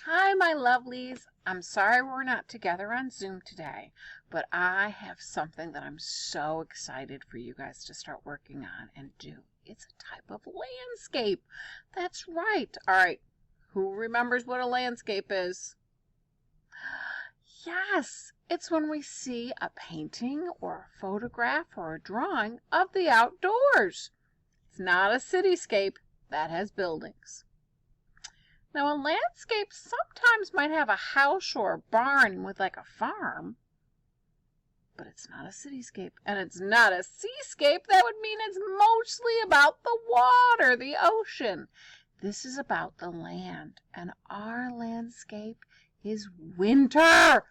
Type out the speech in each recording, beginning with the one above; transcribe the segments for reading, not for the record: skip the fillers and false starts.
Hi, my lovelies. I'm sorry we're not together on Zoom today, but I have something that I'm so excited for you guys to start working on and do. It's a type of landscape. That's right. All right. Who remembers what a landscape is? Yes, it's when we see a painting or a photograph or a drawing of the outdoors. It's not a cityscape that has buildings. Now, a landscape sometimes might have a house or a barn with like a farm, but it's not a cityscape, and it's not a seascape. That would mean it's mostly about the water, the ocean. This is about the land, and our landscape is winter,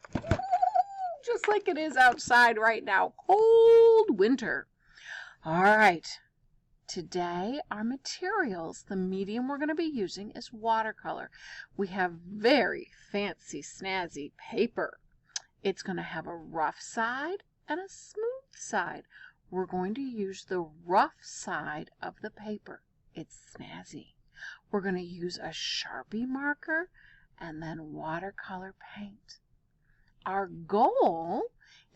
just like it is outside right now, cold winter. All right. Today, our materials, the medium we're going to be using is watercolor. We have very fancy, snazzy paper. It's going to have a rough side and a smooth side. We're going to use the rough side of the paper. It's snazzy. We're going to use a Sharpie marker and then watercolor paint. Our goal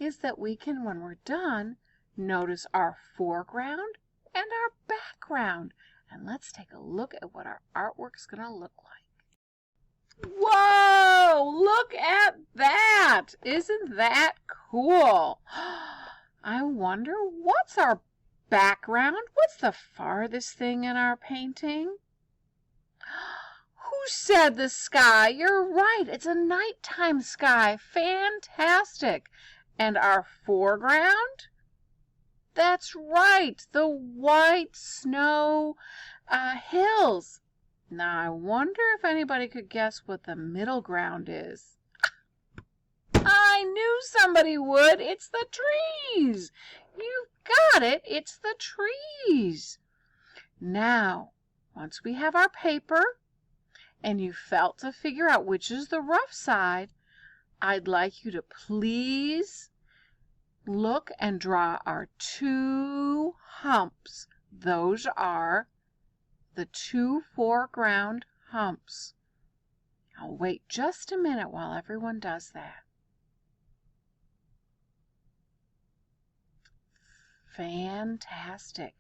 is that we can, when we're done, notice our foreground and our background. And let's take a look at what our artwork's going to look like. Whoa! Look at that! Isn't that cool? I wonder, what's our background? What's the farthest thing in our painting? Who said the sky? You're right. It's a nighttime sky. Fantastic. And our foreground? That's right, the white snow hills. Now, I wonder if anybody could guess what the middle ground is. I knew somebody would. It's the trees. You've got it. It's the trees. Now, once we have our paper and you felt to figure out which is the rough side, I'd like you to please look and draw our two humps. Those are the two foreground humps. I'll wait just a minute while everyone does that. Fantastic.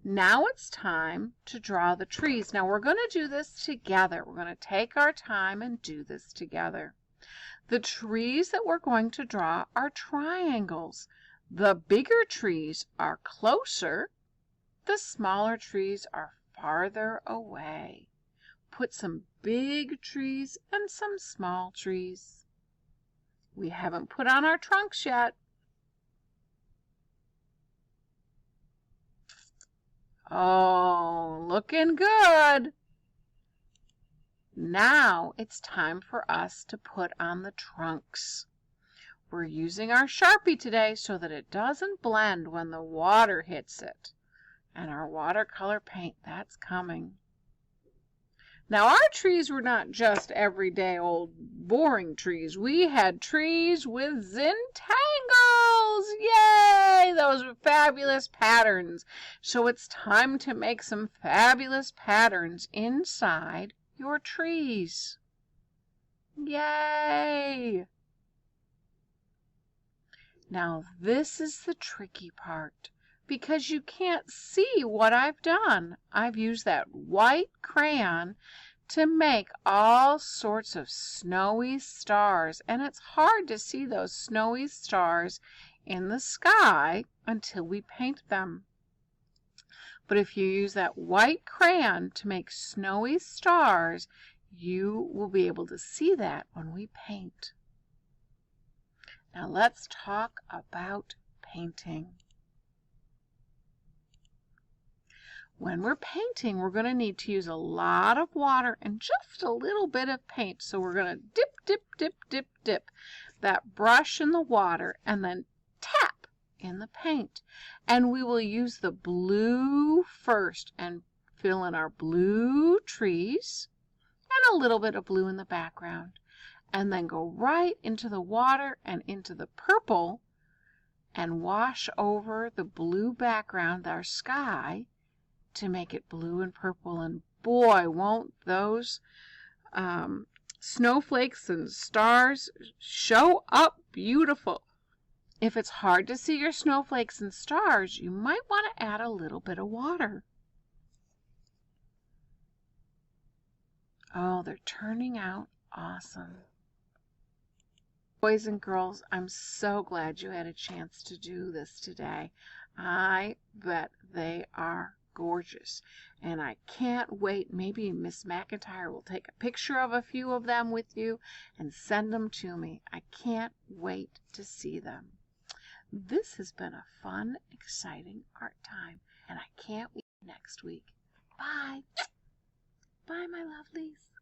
Now it's time to draw the trees. Now we're going to do this together. We're going to take our time and do this together. The trees that we're going to draw are triangles. The bigger trees are closer. The smaller trees are farther away. Put some big trees and some small trees. We haven't put on our trunks yet. Oh, looking good. Now it's time for us to put on the trunks. We're using our Sharpie today so that it doesn't blend when the water hits it. And our watercolor paint, that's coming. Now, our trees were not just everyday old boring trees. We had trees with Zintangles. Yay! Those were fabulous patterns. So it's time to make some fabulous patterns inside your trees. Yay! Now this is the tricky part because you can't see what I've done. I've used that white crayon to make all sorts of snowy stars, and it's hard to see those snowy stars in the sky until we paint them. But if you use that white crayon to make snowy stars, you will be able to see that when we paint. Now let's talk about painting. When we're painting, we're going to need to use a lot of water and just a little bit of paint. So we're going to dip, dip, dip, dip, dip that brush in the water and then tap in the paint. And we will use the blue first and fill in our blue trees and a little bit of blue in the background. And then go right into the water and into the purple and wash over the blue background, our sky, to make it blue and purple. And boy, won't those snowflakes and stars show up beautiful. If it's hard to see your snowflakes and stars, you might want to add a little bit of water. Oh, they're turning out awesome. Boys and girls, I'm so glad you had a chance to do this today. I bet they are gorgeous, and I can't wait. Maybe Miss McIntyre will take a picture of a few of them with you and send them to me. I can't wait to see them. This has been a fun, exciting art time, and I can't wait next week. Bye. Bye, my lovelies.